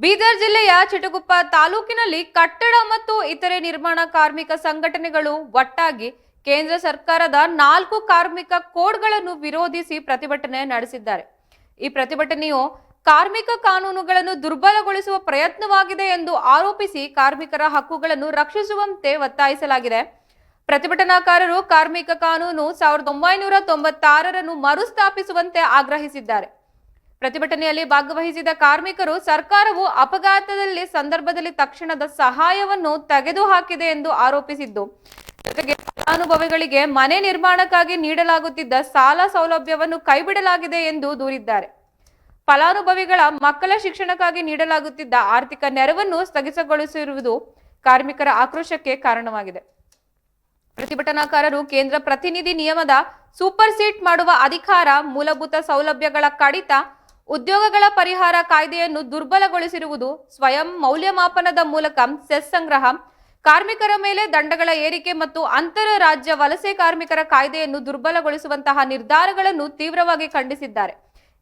ಬೀದರ್ ಜಿಲ್ಲೆಯ ಚಿಟಗುಪ್ಪ ತಾಲೂಕಿನಲ್ಲಿ ಕಟ್ಟಡ ಮತ್ತು ಇತರೆ ನಿರ್ಮಾಣ ಕಾರ್ಮಿಕ ಸಂಘಟನೆಗಳು ಒಟ್ಟಾಗಿ ಕೇಂದ್ರ ಸರ್ಕಾರದ 4 ಕಾರ್ಮಿಕ ಕೋಡ್ಗಳನ್ನು ವಿರೋಧಿಸಿ ಪ್ರತಿಭಟನೆ ನಡೆಸಿದ್ದಾರೆ. ಈ ಪ್ರತಿಭಟನೆಯು ಕಾರ್ಮಿಕ ಕಾನೂನುಗಳನ್ನು ದುರ್ಬಲಗೊಳಿಸುವ ಪ್ರಯತ್ನವಾಗಿದೆ ಎಂದು ಆರೋಪಿಸಿ ಕಾರ್ಮಿಕರ ಹಕ್ಕುಗಳನ್ನು ರಕ್ಷಿಸುವಂತೆ ಒತ್ತಾಯಿಸಲಾಗಿದೆ. ಪ್ರತಿಭಟನಾಕಾರರು ಕಾರ್ಮಿಕ ಕಾನೂನು 1996 ಮರುಸ್ಥಾಪಿಸುವಂತೆ ಆಗ್ರಹಿಸಿದ್ದಾರೆ. ಪ್ರತಿಭಟನೆಯಲ್ಲಿ ಭಾಗವಹಿಸಿದ ಕಾರ್ಮಿಕರು ಸರ್ಕಾರವು ಅಪಘಾತದಲ್ಲಿ ಸಂದರ್ಭದಲ್ಲಿ ತಕ್ಷಣದ ಸಹಾಯವನ್ನು ತೆಗೆದುಹಾಕಿದೆ ಎಂದು ಆರೋಪಿಸಿದ್ದು, ಜೊತೆಗೆ ಫಲಾನುಭವಿಗಳಿಗೆ ಮನೆ ನಿರ್ಮಾಣಕ್ಕಾಗಿ ನೀಡಲಾಗುತ್ತಿದ್ದ ಸಾಲ ಸೌಲಭ್ಯವನ್ನು ಕೈಬಿಡಲಾಗಿದೆ ಎಂದು ದೂರಿದ್ದಾರೆ. ಫಲಾನುಭವಿಗಳ ಮಕ್ಕಳ ಶಿಕ್ಷಣಕ್ಕಾಗಿ ನೀಡಲಾಗುತ್ತಿದ್ದ ಆರ್ಥಿಕ ನೆರವನ್ನು ಸ್ಥಗಿತಗೊಳಿಸಿರುವುದು ಕಾರ್ಮಿಕರ ಆಕ್ರೋಶಕ್ಕೆ ಕಾರಣವಾಗಿದೆ. ಪ್ರತಿಭಟನಾಕಾರರು ಕೇಂದ್ರ ಪ್ರತಿನಿಧಿ ನಿಯಮದ ಸೂಪರ್ ಸೀಟ್ ಮಾಡುವ ಅಧಿಕಾರ, ಮೂಲಭೂತ ಸೌಲಭ್ಯಗಳ ಕಡಿತ, ಉದ್ಯೋಗಗಳ ಪರಿಹಾರ ಕಾಯ್ದೆಯನ್ನು ದುರ್ಬಲಗೊಳಿಸಿರುವುದು, ಸ್ವಯಂ ಮೌಲ್ಯಮಾಪನದ ಮೂಲಕ ಸೆಸ್ ಸಂಗ್ರಹ, ಕಾರ್ಮಿಕರ ಮೇಲೆ ದಂಡಗಳ ಏರಿಕೆ ಮತ್ತು ಅಂತರ ರಾಜ್ಯ ವಲಸೆ ಕಾರ್ಮಿಕರ ಕಾಯ್ದೆಯನ್ನು ದುರ್ಬಲಗೊಳಿಸುವಂತಹ ನಿರ್ಧಾರಗಳನ್ನು ತೀವ್ರವಾಗಿ ಖಂಡಿಸಿದ್ದಾರೆ.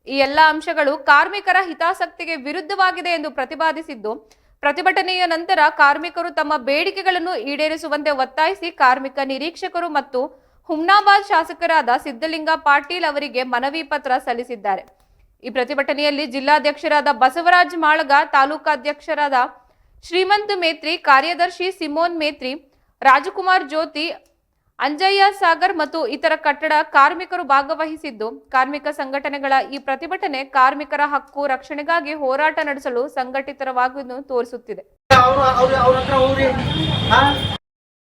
ಈ ಎಲ್ಲ ಅಂಶಗಳು ಕಾರ್ಮಿಕರ ಹಿತಾಸಕ್ತಿಗೆ ವಿರುದ್ಧವಾಗಿದೆ ಎಂದು ಪ್ರತಿಪಾದಿಸಿದ್ದು, ಪ್ರತಿಭಟನೆಯ ನಂತರ ಕಾರ್ಮಿಕರು ತಮ್ಮ ಬೇಡಿಕೆಗಳನ್ನು ಈಡೇರಿಸುವಂತೆ ಒತ್ತಾಯಿಸಿ ಕಾರ್ಮಿಕ ನಿರೀಕ್ಷಕರು ಮತ್ತು ಹುಮ್ನಾಬಾದ್ ಶಾಸಕರಾದ ಸಿದ್ದಲಿಂಗ ಪಾಟೀಲ್ ಅವರಿಗೆ ಮನವಿ ಪತ್ರ ಸಲ್ಲಿಸಿದ್ದಾರೆ. ಈ ಪ್ರತಿಭಟನೆಯಲ್ಲಿ ಜಿಲ್ಲಾಧ್ಯಕ್ಷರಾದ ಬಸವರಾಜ್ ಮಾಳಗ, ತಾಲೂಕಾಧ್ಯಕ್ಷರಾದ ಶ್ರೀಮಂತ್ ಮೇತ್ರಿ, ಕಾರ್ಯದರ್ಶಿ ಸಿಮೋನ್ ಮೇತ್ರಿ, ರಾಜಕುಮಾರ್ ಜ್ಯೋತಿ, ಅಂಜಯ್ಯ ಸಾಗರ್ ಮತ್ತು ಇತರ ಕಟ್ಟಡ ಕಾರ್ಮಿಕರು ಭಾಗವಹಿಸಿದ್ದು, ಕಾರ್ಮಿಕ ಸಂಘಟನೆಗಳ ಈ ಪ್ರತಿಭಟನೆ ಕಾರ್ಮಿಕರ ಹಕ್ಕು ರಕ್ಷಣೆಗಾಗಿ ಹೋರಾಟ ನಡೆಸಲು ಸಂಘಟಿತರವಾಗುವುದು ತೋರಿಸುತ್ತಿದೆ.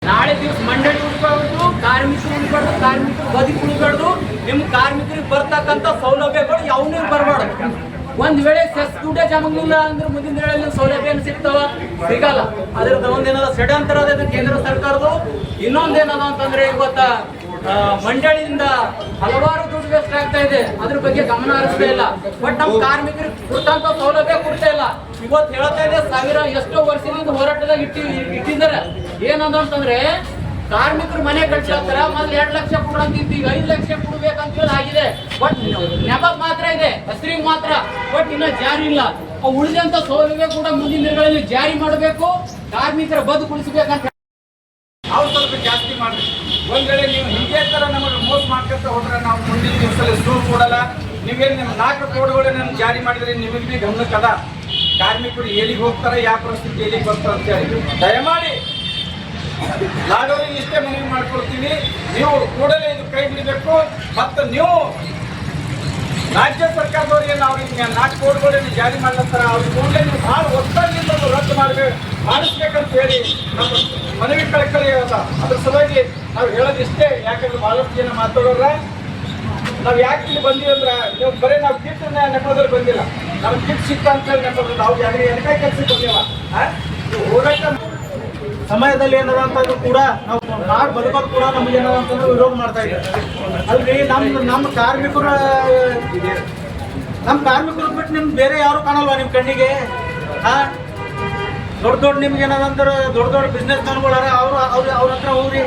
ನಾಳೆ ದಿವಸ ಮಂಡಳಿ ಉಳ್ಬಾರ್ದು, ಕಾರ್ಮಿಕರು ಉಳ್ಬಾರ್ದು, ಕಾರ್ಮಿಕರು ಬದುಕು ಉಳ್ಬಾರ್ದು. ನಿಮ್ ಕಾರ್ಮಿಕರಿಗೆ ಬರ್ತಕ್ಕಂಥ ಸೌಲಭ್ಯಗಳು ಯಾವನ್ನೂ ಬರಬಾರ್ದು. ಒಂದ್ ವೇಳೆ ಸೆಸ್ ದುಡ್ಡೇ ಜಮಗ್ಲಿಲ್ಲ ಅಂದ್ರೆ ಮುಂದಿನ ದಿನಗಳಲ್ಲಿ ಸೌಲಭ್ಯ ಸಿಗ್ತಾವ, ಸಿಗಲ್ಲ. ಅದ್ರದ್ದು ಒಂದೇನದ ಷಡ್ಯಂತರ ಅದ ಕೇಂದ್ರ ಸರ್ಕಾರದ್ದು. ಇನ್ನೊಂದೇನದ ಅಂತಂದ್ರೆ ಇವತ್ತ ಮಂಡಳಿಯಿಂದ ಹಲವಾರು ದುಡ್ಡು ವೇಸ್ಟ್ ಆಗ್ತಾ ಇದೆ, ಅದ್ರ ಬಗ್ಗೆ ಗಮನ ಹರಿಸ್ತಾ ಇಲ್ಲ. ಬಟ್ ನಮ್ಮ ಕಾರ್ಮಿಕರಿಗೆ ಕೊಟ್ಟಂತ ಸೌಲಭ್ಯ ಕೊಡ್ತಾ ಇಲ್ಲ. ಇವತ್ತು ಹೇಳ್ತಾ ಇದೆ, ಎಷ್ಟೋ ವರ್ಷದಿಂದ ಹೋರಾಟದಾಗ ಇಟ್ಟಿದ್ದಾರೆ. ಏನಂತಂದ್ರೆ ಕಾರ್ಮಿಕರು ಮನೆ ಕಟ್ಲಾಕ್ತಾರ, ಮೊದ್ಲು 2 ಲಕ್ಷ ಕೊಡಂತಿತ್ತು, ಈಗ 5 ಲಕ್ಷ ಕೊಡ್ಬೇಕಂತ ಹೇಳಿ ಆಗಿದೆ. ಬಟ್ ನೆಪ ಮಾತ್ರ ಇದೆ, ಹೆಸರಿಗೆ ಮಾತ್ರ. ಬಟ್ ಇನ್ನ ಜಾರಿ ಇಲ್ಲ. ಉಳಿದಂತ ಸೌಲಭ್ಯ ಕೂಡ ಮುಂದಿನ ದಿನಗಳಲ್ಲಿ ಜಾರಿ ಮಾಡಬೇಕು, ಕಾರ್ಮಿಕರ ಬದುಕು ಉಳಿಸಬೇಕಂತ ಅವ್ರು ಸ್ವಲ್ಪ ಜಾಸ್ತಿ ಮಾಡ್ರಿ. ಒಂದ್ ವೇಳೆ ನೀವು ಹಿಂಗೆ ತರ ನಮಗೆ ಮೋಸ ಮಾಡ್ಕೊತ ಹೋದ್ರೆ ನಾವು ಮುಂದಿನ ದಿವಸದಲ್ಲಿ ಸೂರು ಕೊಡಲ್ಲ. ನೀವೇನು ನಿಮ್ಮ 4 ಕೋಡ್ಗಳನ್ನ ಜಾರಿ ಮಾಡಿದ್ರೆ ನಿಮಗೆ ಭೀ ಗಮನಕ್ಕದ ಕಾರ್ಮಿಕರು ಎಲ್ಲಿಗೆ ಹೋಗ್ತಾರೆ, ಯಾವ ಪರಿಸ್ಥಿತಿ ಎಲ್ಲಿಗೆ ಬರ್ತಾರೆ ಅಂತ ಹೇಳಿ ದಯಮಾಡಿ ನಾಡೋರಿಗೆ ಇಷ್ಟೇ ಮನವಿ ಮಾಡ್ಕೊಳ್ತೀವಿ. ನೀವು ಕೂಡಲೇ ಇದು ಕೈ ಬಿಡಬೇಕು. ಮತ್ತು ನೀವು ರಾಜ್ಯ ಸರ್ಕಾರದವ್ರಿಗೆ ಅವ್ರಿಗೆ 4 ಕೋಡ್ಗಳನ್ನು ಜಾರಿ ಮಾಡ್ಲತ್ತಾರ, ಅವ್ರಿಗೆ ಕೂಡಲೇ ನೀವು ಭಾಳ ಒತ್ತಾಗಿಂದ ರದ್ದು ಮಾಡಿಸ್ಬೇಕಂತ ಹೇಳಿ ನಮ್ಮ ಮನವಿ ಕಳಕಳಿ ಅದ. ಅದ್ರ ಸಲುವಾಗಿ ನಾವು ಹೇಳೋದು ಇಷ್ಟೇ. ಯಾಕಂದ್ರೆ ಭಾಳಷ್ಟು ಜನ ಮಾತಾಡೋರ ನಾವು ಯಾಕೆ ಇಲ್ಲಿ ಬಂದೀವಿ ಅಂದ್ರೆ, ನೀವು ಬರೀ ನಾವು ಕಿಟ್ ನೆಪದಲ್ಲಿ ಬಂದಿಲ್ಲ, ನಮ್ಗೆ ಕಿಟ್ ಸಿಕ್ತ ಅಂತ ಹೇಳಿ ನೆಪದಲ್ಲಿ ನಾವು ಎನಕಾಯಿ ಕೆಲಸಕ್ಕೆ ಬಂದಿಲ್ಲ. ಹೋರಾಟ ಸಮಯದಲ್ಲಿ ಏನದ ಅಂತಂದ್ರೂ ಕೂಡ ನಾವು ನಾಡು ಬದುಕೋದು ಕೂಡ ನಮ್ಗೆ ಏನದ ಅಂತಂದ್ರೆ ವಿರೋಧ ಮಾಡ್ತಾ ಇದ್ದಾರೆ. ಅಲ್ರಿ ನಮ್ಮ ಕಾರ್ಮಿಕರು ಬಿಟ್ಟು ನಿಮ್ಗೆ ಬೇರೆ ಯಾರು ಕಾಣಲ್ವಾ ನಿಮ್ಮ ಕಣ್ಣಿಗೆ? ದೊಡ್ಡ ನಿಮ್ಗೆ ಏನದಂದ್ರೆ ದೊಡ್ಡ ಬಿಸ್ನೆಸ್ ಮ್ಯಾನ್ಗಳಾರ, ಅವ್ರ ಹತ್ರ ಹೋಗ್ರಿ.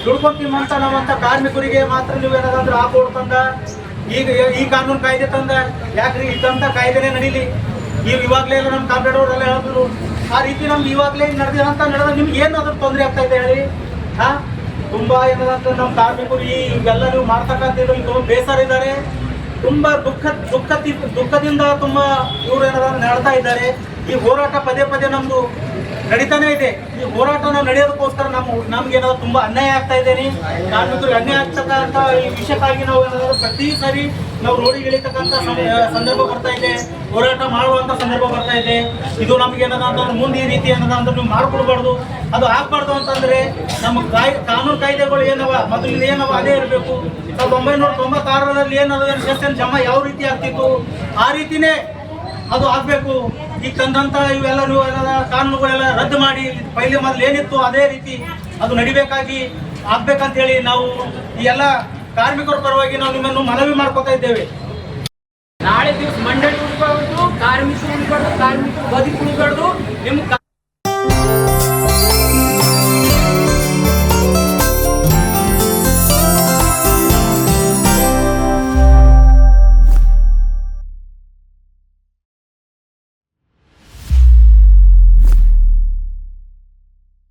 ದುಡ್ಕೊಂತೀವಂತ ನಾವಂತ ಕಾರ್ಮಿಕರಿಗೆ ಮಾತ್ರ ನೀವು ಏನದಂದ್ರೆ ಹಾಕೊಡ್ತಂದ ಈಗ ಈ ಕಾನೂನು ಕಾಯ್ದೆ ತಂದ. ಯಾಕ್ರಿ ಇದ್ದಂಥ ಕಾಯ್ದೆನೇ ನಡೀಲಿ. ಇವಾಗಲೇ ಎಲ್ಲ ನಮ್ಮ ಕಾಂಪಿಟೇಟರ್ವರೆಲ್ಲ ಹೇಳಿದ್ರು. ಆ ರೀತಿ ನಮ್ಗೆ ಇವಾಗಲೇ ನಡೆದ ನಿಮ್ಗೆ ಏನು ಅದ್ರ ತೊಂದರೆ ಆಗ್ತಾ ಇದೆ ಹೇಳಿ? ತುಂಬಾ ಏನದಂತ ನಮ್ಮ ಕಾರ್ಮಿಕರು ಇವೆಲ್ಲ ನೀವು ಮಾಡ್ತಕ್ಕಂಥದ್ದು ತುಂಬ ಬೇಸರ ಇದ್ದಾರೆ. ತುಂಬ ದುಃಖದಿಂದ ತುಂಬ ಇವ್ರು ಏನದ ನಡ್ತಾ ಇದ್ದಾರೆ. ಈ ಹೋರಾಟ ಪದೇ ನಮ್ದು ನಡೀತಾನೆ ಇದೆ. ಈ ಹೋರಾಟ ನಡೆಯೋದಕ್ಕೋಸ್ಕರ ನಮ್ಗೆ ಏನಾದ್ರು ತುಂಬಾ ಅನ್ಯಾಯ ಆಗ್ತಾ ಇದ್ದೇನೆ. ಕಾರ್ಮಿಕರಿಗೆ ಅನ್ಯಾಯ ಆಗ್ತಕ್ಕಂಥ ಈ ವಿಷಯಕ್ಕಾಗಿ ನಾವು ಏನಾದ್ರು ಪ್ರತಿ ಸರಿ ನಾವು ರೋಡಿಗೆ ಇಳಿತಕ್ಕಂಥ ಸಂದರ್ಭ ಬರ್ತಾ ಇದೆ, ಹೋರಾಟ ಮಾಡುವಂತ ಸಂದರ್ಭ ಬರ್ತಾ ಇದೆ. ಇದು ನಮ್ಗೆ ಏನದ ಅಂತಂದ್ರೆ ಮುಂದೆ ಈ ರೀತಿ ಏನದ ಅಂದ್ರೆ ನೀವು ಮಾಡ್ಕೊಡ್ಬಾರ್ದು, ಅದು ಆಗ್ಬಾರ್ದು ಅಂತಂದ್ರೆ ನಮ್ಮ ಕಾನೂನು ಕಾಯ್ದೆಗಳು ಏನವ ಮೊದಲು ಏನವ ಅದೇ ಇರಬೇಕು. 1996 ಏನದ ಸೆಷನ್ ಜಮಾ ಯಾವ ರೀತಿ ಆಗ್ತಿತ್ತು ಆ ರೀತಿನೇ ಅದು ಆಗ್ಬೇಕು. ಈಗ ತಂದಂತ ಇವೆಲ್ಲ ನೀವು ಕಾನೂನುಗಳೆಲ್ಲ ರದ್ದು ಮಾಡಿ ಪೈಲೆ ಮೊದಲು ಏನಿತ್ತು ಅದೇ ರೀತಿ ಅದು ನಡಿಬೇಕಾಗಿ ಆಗ್ಬೇಕಂತೇಳಿ ನಾವು ಈ ಎಲ್ಲ ಕಾರ್ಮಿಕರ ಪರವಾಗಿ ನಾವು ನಿಮ್ಮನ್ನು ಮನವಿ ಮಾಡ್ಕೊತಾ ಇದ್ದೇವೆ. ನಾಳೆ ದಿವಸ ಮಂಡಳಿ ಉಳ್ಬಾರ್ದು, ಕಾರ್ಮಿಕರು ಉಳ್ಬಾರ್ದು, ಕಾರ್ಮಿಕರು ಬದುಕು ಉಳ್ಬಾರ್ದು. ನಿಮ್ಮ